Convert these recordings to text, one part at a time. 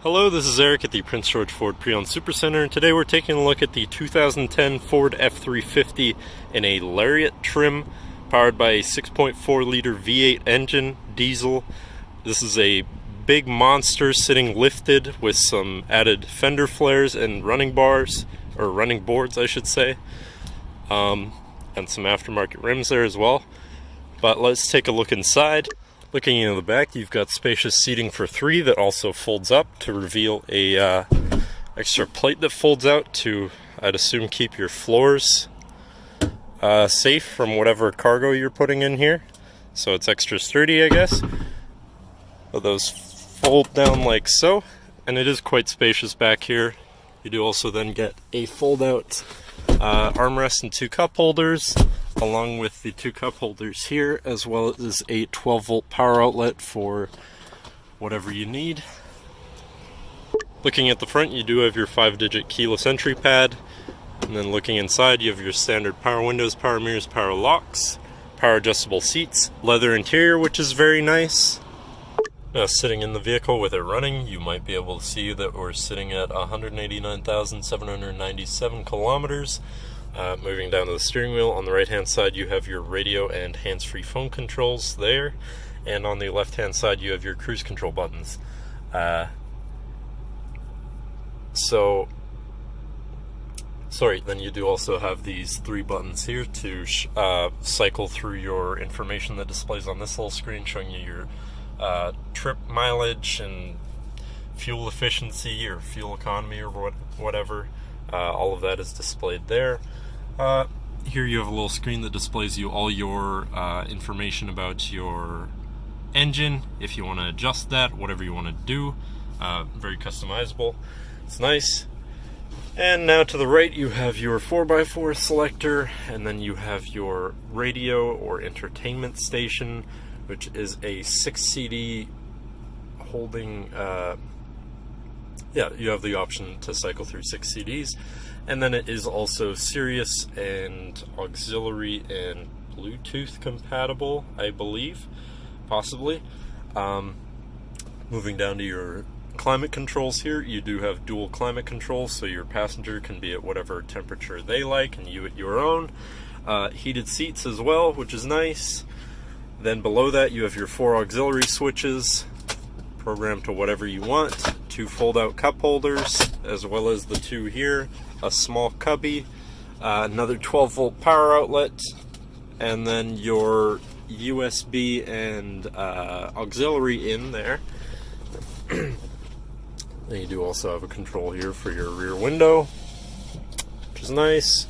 Hello, this is Eric at the Prince George Ford Pre-Owned Supercentre, and today we're taking a look at the 2010 Ford F-350 in a Lariat trim, powered by a 6.4 liter V8 engine, diesel. This is a big monster sitting lifted with some added fender flares and running bars, or running boards I should say, and some aftermarket rims there as well. But let's take a look inside. Looking into the back, you've got spacious seating for three that also folds up to reveal a extra plate that folds out to, I'd assume, keep your floors safe from whatever cargo you're putting in here. So it's extra sturdy, I guess. But those fold down like so, and it is quite spacious back here. You do also then get a fold-out armrest and two cup holders, along with the two cup holders here, as well as a 12-volt power outlet for whatever you need. Looking at the front, you do have your 5-digit keyless entry pad, and then looking inside, you have your standard power windows, power mirrors, power locks, power adjustable seats, leather interior, which is very nice. Now, sitting in the vehicle with it running, you might be able to see that we're sitting at 189,797 kilometers. Moving down to the steering wheel, on the right hand side you have your radio and hands-free phone controls there, and on the left hand side you have your cruise control buttons. Then you do also have these three buttons here to cycle through your information that displays on this little screen, showing you your trip mileage and fuel efficiency or fuel economy or whatever. All of that is displayed there. Here you have a little screen that displays you all your information about your engine, if you want to adjust that, whatever you want to do. Very customizable. It's nice. And now to the right you have your 4x4 selector, and then you have your radio or entertainment station, which is a 6 CD holding, you have the option to cycle through 6 CDs. And then it is also Sirius and auxiliary and Bluetooth compatible, I believe, possibly. Moving down to your climate controls here, you do have dual climate controls, so your passenger can be at whatever temperature they like and you at your own. Heated seats as well, which is nice. Then below that you have your 4 auxiliary switches, programmed to whatever you want, 2 fold-out cup holders, as well as the 2 here, a small cubby, another 12-volt power outlet, and then your USB and auxiliary in there. Then you do also have a control here for your rear window, which is nice.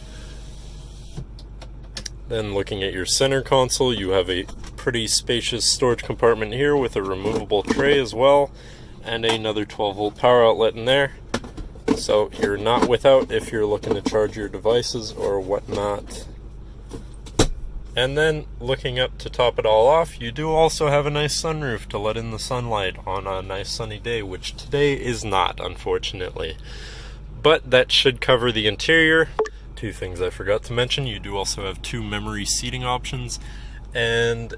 Then looking at your center console, you have a pretty spacious storage compartment here with a removable tray as well, and another 12-volt power outlet in there. So you're not without if you're looking to charge your devices or whatnot. And then looking up to top it all off, you do also have a nice sunroof to let in the sunlight on a nice sunny day, which today is not, unfortunately. But that should cover the interior. 2 things I forgot to mention: you do also have 2 memory seating options, and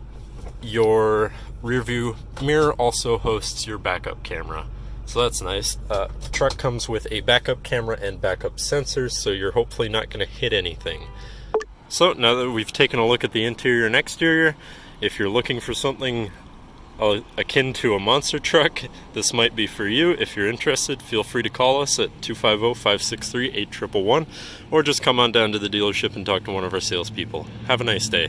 your rear view mirror also hosts your backup camera, so that's nice. The truck comes with a backup camera and backup sensors, so you're hopefully not going to hit anything. So now that we've taken a look at the interior and exterior, if you're looking for something akin to a monster truck, this might be for you. If you're interested, feel free to call us at 250-563-8111, or just come on down to the dealership and talk to one of our salespeople. Have a nice day.